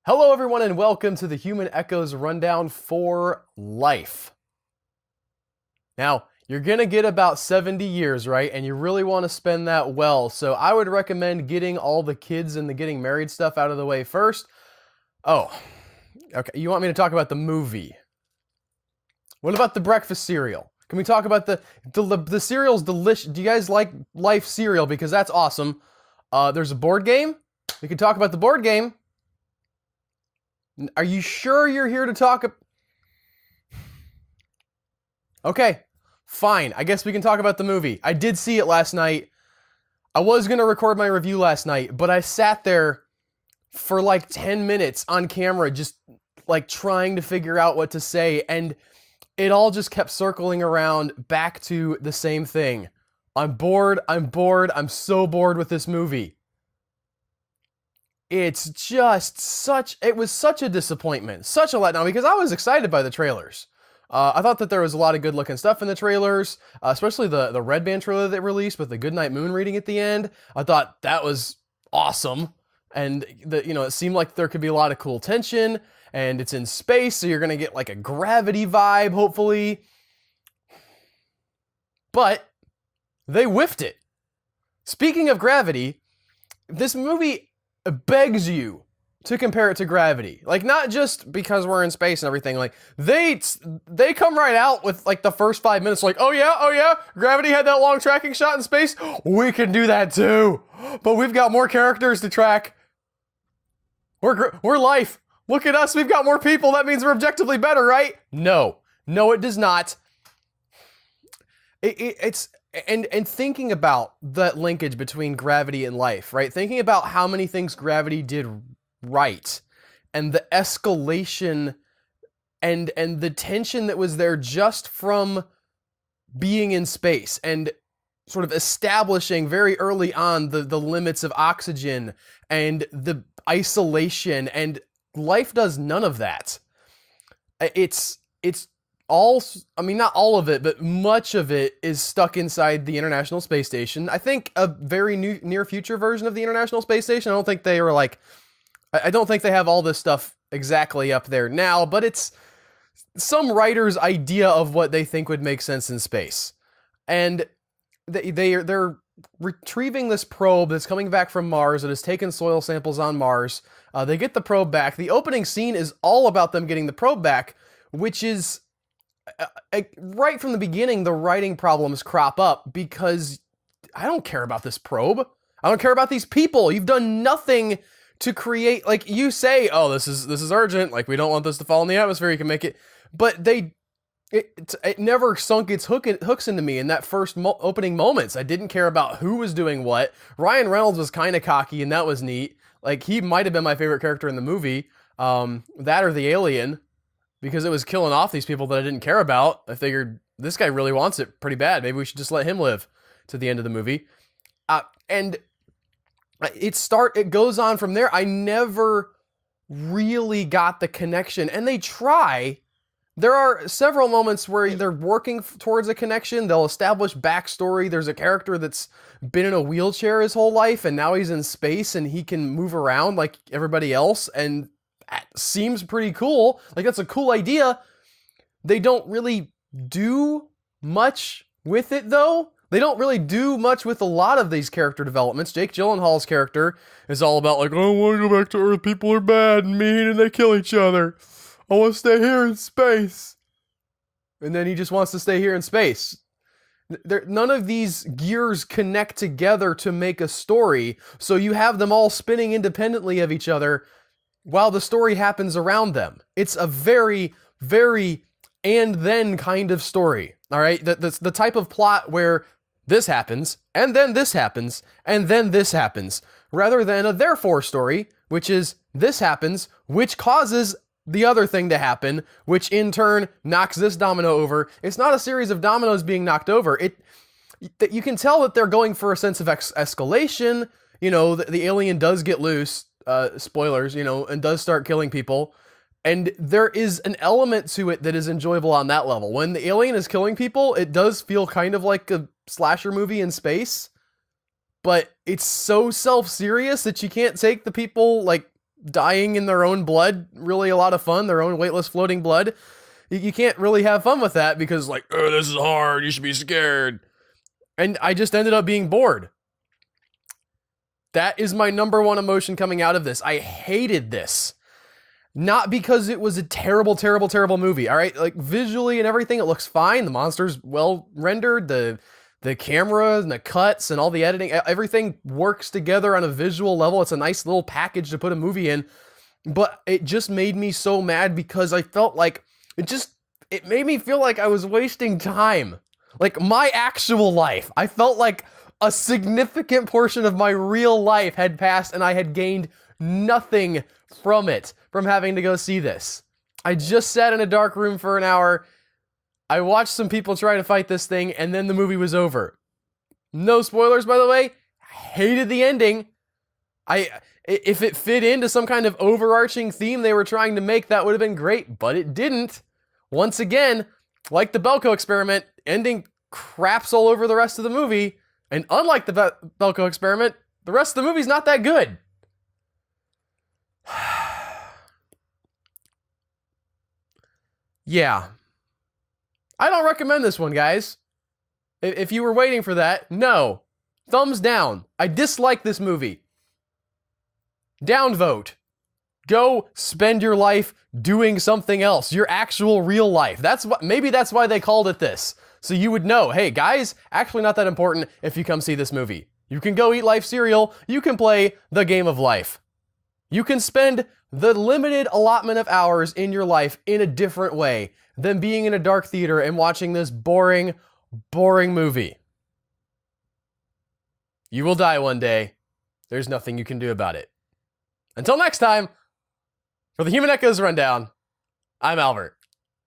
Hello, everyone, and welcome to the Human Echoes Rundown for Life. Now, you're going to get about 70 years, right? And you really want to spend that well. So I would recommend getting all the kids and the getting married stuff out of the way first. Oh, okay. You want me to talk about the movie? What about the breakfast cereal? Can we talk about the cereal's delicious? Do you guys like Life cereal? Because that's awesome. There's a board game. We can talk about the board game. Are you sure you're here to talk? Okay, fine. I guess we can talk about the movie. I did see it last night. I was going to record my review last night, but I sat there for like 10 minutes on camera just like trying to figure out what to say, and it all just kept circling around back to the same thing. I'm bored, I'm so bored with this movie. It's just it was such a disappointment, such a letdown, because I was excited by the trailers. I thought that there was a lot of good looking stuff in the trailers, especially the Red Band trailer they released with the Goodnight Moon reading at the end. I thought that was awesome. And it seemed like there could be a lot of cool tension, and it's in space, so you're going to get like a Gravity vibe, hopefully. But they whiffed it. Speaking of Gravity, this movie begs you to compare it to Gravity. Like, not just because we're in space and everything. Like, they come right out with like the first 5 minutes like, oh yeah, Gravity had that long tracking shot in space. We can do that too. But we've got more characters to track. We're Life. Look at us. We've got more people. That means we're objectively better, right? No, it does not. It's thinking about that linkage between Gravity and Life, right? Thinking about how many things Gravity did right, and the escalation and the tension that was there just from being in space and sort of establishing very early on the limits of oxygen and the isolation, and Life does none of that. It's all, I mean, not all of it, but much of it is stuck inside the International Space Station. I think a very near future version of the International Space Station. I don't think they have all this stuff exactly up there now, but it's some writer's idea of what they think would make sense in space. And they're retrieving this probe that's coming back from Mars that has taken soil samples on Mars. They get the probe back. The opening scene is all about them getting the probe back, which is right from the beginning, the writing problems crop up because I don't care about this probe. I don't care about these people. You've done nothing to create, like, you say, oh, this is urgent. Like, we don't want this to fall in the atmosphere. You can make it, but it never sunk its hooks into me in that first opening moments. I didn't care about who was doing what. Ryan Reynolds was kind of cocky, and that was neat. Like, he might have been my favorite character in the movie. That or the alien, because it was killing off these people that I didn't care about. I figured this guy really wants it pretty bad. Maybe we should just let him live to the end of the movie. And it goes on from there. I never really got the connection, and they try. There are several moments where they're working towards a connection. They'll establish backstory. There's a character that's been in a wheelchair his whole life, and now he's in space and he can move around like everybody else, and that seems pretty cool. Like, that's a cool idea. They don't really do much with it, though. They don't really do much with a lot of these character developments. Jake Gyllenhaal's character is all about, like, I don't want to go back to Earth. People are bad and mean and they kill each other. I want to stay here in space. And then he just wants to stay here in space. None of these gears connect together to make a story, so you have them all spinning independently of each other while the story happens around them. It's a very, very and then kind of story, all right? That's the type of plot where this happens, and then this happens, and then this happens, rather than a therefore story, which is this happens, which causes the other thing to happen, which in turn knocks this domino over. It's not a series of dominoes being knocked over. You can tell that they're going for a sense of escalation. The alien does get loose, spoilers, and does start killing people. And there is an element to it that is enjoyable on that level. When the alien is killing people, it does feel kind of like a slasher movie in space, but it's so self-serious that you can't take the people, like, dying in their own blood really a lot of fun? Their own weightless floating blood? You can't really have fun with that because, like, oh, this is hard, you should be scared. And I just ended up being bored. That is my number one emotion coming out of this. I hated this. Not because it was a terrible, terrible, terrible movie, all right? Like, visually and everything, it looks fine. The monster's well rendered. The camera and the cuts and all the editing, everything works together on a visual level. It's a nice little package to put a movie in. But it just made me so mad because I felt like it made me feel like I was wasting time. Like, my actual life. I felt like a significant portion of my real life had passed and I had gained nothing from it, from having to go see this. I just sat in a dark room for an hour. I watched some people try to fight this thing, and then the movie was over. No spoilers, by the way. Hated the ending. If it fit into some kind of overarching theme they were trying to make, that would have been great, but it didn't. Once again, like the Belko experiment, ending craps all over the rest of the movie, and unlike the Belko experiment, the rest of the movie's not that good. Yeah. I don't recommend this one, guys. If you were waiting for that, no. Thumbs down. I dislike this movie. Downvote. Go spend your life doing something else, your actual real life. Maybe that's why they called it this. So you would know, hey guys, actually not that important if you come see this movie. You can go eat life cereal, you can play the game of life. You can spend the limited allotment of hours in your life in a different way than being in a dark theater and watching this boring, boring movie. You will die one day. There's nothing you can do about it. Until next time, for the Human Echoes Rundown, I'm Albert.